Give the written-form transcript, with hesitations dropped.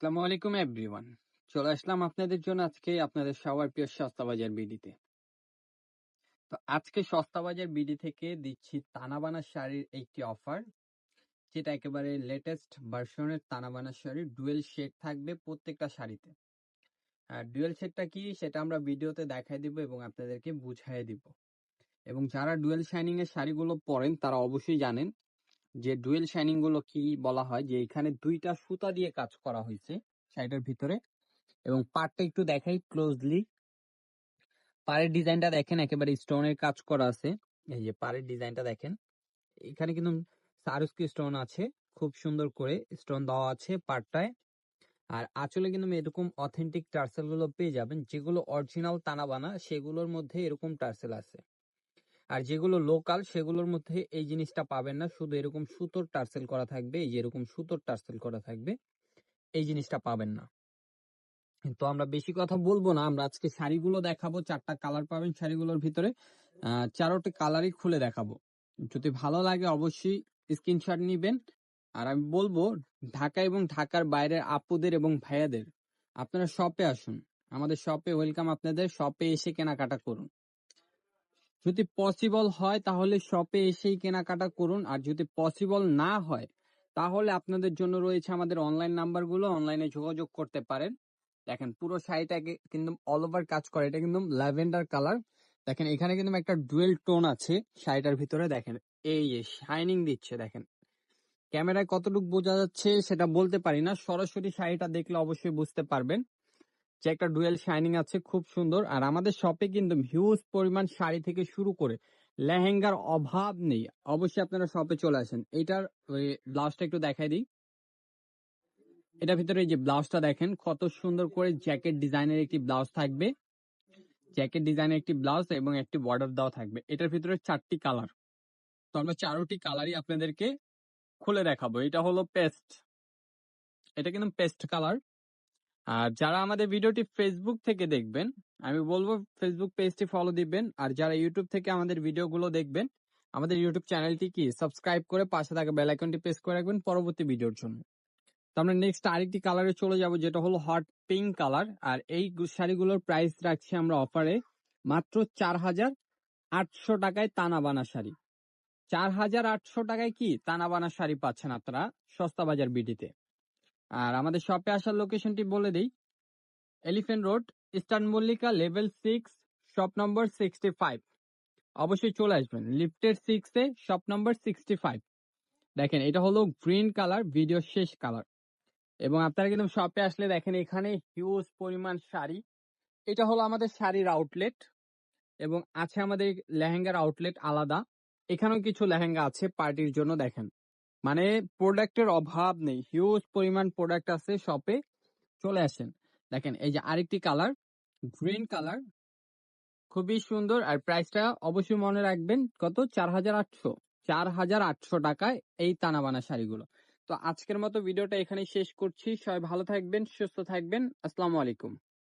আসসালামু আলাইকুম এভরিওয়ান। চলে আসলাম আপনাদের জন্য আজকে আপনাদের সবার প্রিয় সস্তা বাজার বিডিতে। তো আজকে সস্তা বাজার বিডি থেকে দিচ্ছি তানাবানা শাড়ির একটি অফার, যেটা একেবারে লেটেস্ট ভার্সনের তানাবানা শাড়ি। ডুয়েল শেড থাকবে প্রত্যেকটা শাড়িতে। আর ডুয়েল শেডটা কি সেটা আমরা ভিডিওতে দেখাই দিব এবং আপনাদেরকে বুঝাই দিব। এবং যারা ডুয়েল শাইনিং এর শাড়িগুলো পরেন তারা অবশ্যই জানেন যে ডুয়েল শাইনিং গুলো কি বলা হয়, যে এখানে দুইটা সুতা দিয়ে কাজ করা হয়েছে শাড়িটার ভিতরে। এবং পাড়টা একটু দেখাই ক্লোজলি। পাড়ের ডিজাইনটা দেখেন, একেবারে স্টোনের কাজ করা আছে। এই যে পাড়ের ডিজাইনটা দেখেন, এখানে কিন্তু সারস্কি স্টোন আছে, খুব সুন্দর করে স্টোন দেওয়া আছে পাড়টায়। আর আঁচলে কিন্তু এরকম অথেন্টিক টার্সেল গুলো পেয়ে যাবেন, যেগুলো অরিজিনাল তানাবানা সেগুলোর মধ্যে এরকম টার্সেল আছে। আর যেগুলো লোকাল সেগুলোর মধ্যে এই জিনিসটা পাবেন না, শুধু এরকম সুতোর টার্সেল করা থাকবে। এই যে এরকম সুতোর টার্সেল করা থাকবে, এই জিনিসটা পাবেন না। তো আমরা বেশি কথা বলবো না, আমরা আজকে শাড়িগুলো দেখাবো। 4টা কালার পাবেন শাড়িগুলোর ভিতরে, 4টি কালারই খুলে দেখাবো। যদি ভালো লাগে অবশ্যই স্ক্রিনশট নিবেন। আর আমি বলবো ঢাকা এবং ঢাকার বাইরের আপুদের এবং ভাইয়াদের, আপনারা শপে আসুন, আমাদের শপে ওয়েলকাম। আপনাদের শপে এসে কেনাকাটা করুন। যদি পসিবল হয় তাহলে শপে এসেই কেনাকাটা করুন, আর যদি পসিবল না হয় তাহলে আপনাদের জন্য রয়েছে আমাদের অনলাইন নাম্বারগুলো, অনলাইনে যোগাযোগ করতে পারেন। দেখেন পুরো শাড়িটাকে কিন্তু অল ওভার কাজ করে, এটা কিন্তু ল্যাভেন্ডার কালার। দেখেন এখানে কিন্তু একটা ডুয়েল টোন আছে শাড়িটার ভিতরে। দেখেন এই যে শাইনিং দিচ্ছে, দেখেন ক্যামেরায় কতটুকু বোঝা যাচ্ছে সেটা বলতে পারি না, সরাসরি শাড়িটা দেখলে অবশ্যই বুঝতে পারবেন যে একটা ডুয়েল শাইনিং আছে, খুব সুন্দর। আর আমাদের শপে কিন্তু হিউজ পরিমাণ শাড়ি থেকে শুরু করে লেহেঙ্গার অভাব নেই। অবশ্যই আপনারা শপে চলে আসেন। এটার ওই ব্লাউজটা একটু দেখাই দিই। এটার ভিতরে এই যে ব্লাউজটা দেখেন, কত সুন্দর করে জ্যাকেট ডিজাইনের একটি ব্লাউজ থাকবে। জ্যাকেট ডিজাইনের একটি ব্লাউজ এবং একটি বর্ডার দেওয়া থাকবে। এটার ভিতরে 4টি কালার। তো আমরা 4টি কালারই আপনাদেরকে খুলে দেখাবো। এটা হলো পেস্ট, এটা কিন্তু পেস্ট কালার। আর যারা আমাদের ভিডিওটি ফেসবুক থেকে দেখবেন, আমি বলবো ফেসবুক পেজটি ফলো দিবেন। আর যারা ইউটিউব থেকে আমাদের ভিডিওগুলো দেখবেন, আমাদের ইউটিউব চ্যানেলটি কি সাবস্ক্রাইব করে পাশে থাকা বেল আইকনটি প্রেস করে রাখবেন পরবর্তী ভিডিওর জন্য। তো আমরা নেক্সট আরেকটি কালারে চলে যাব, যেটা হলো হট পিঙ্ক কালার। আর এই শাড়িগুলোর প্রাইস রাখছি আমরা অফারে মাত্র 4,800 টাকায় তানাবানা শাড়ি। 4,800 টাকায় কি তানাবানা শাড়ি পাচ্ছেন আপনারা সস্তা বাজার বিডিতে। আর আমাদের শপে আসার লোকেশনটি বলে দিই, elephant road, eastern Mallika, level 6, shop number 65। অবশ্যই চলে আসবেন লিফটের 6-এ, শপ নম্বর 65। দেখেন এটা হলো গ্রিন কালার, ভিডিও শেষ কালার। এবং আপনারা কিন্তু শপে আসলে দেখেন এখানে হিউজ পরিমাণ শাড়ি। এটা হলো আমাদের শাড়ির আউটলেট, এবং আছে আমাদের লেহেঙ্গার আউটলেট আলাদা। এখানেও কিছু লেহেঙ্গা আছে পার্টির জন্য। দেখেন মানে প্রোডাক্টের অভাব নেই, হিউজ পরিমাণ প্রোডাক্ট আছে শপে, চলে আসেন। দেখেন এই যে আরেকটি কালার, গ্রিন কালার, খুবই সুন্দর। আর প্রাইসটা অবশ্যই মনে রাখবেন, কত? 4,800। 4,800 টাকায় এই তানাবানা শাড়িগুলো। তো আজকের মতো ভিডিওটা এখানেই শেষ করছি। সবাই ভালো থাকবেন, সুস্থ থাকবেন। আসসালামু আলাইকুম।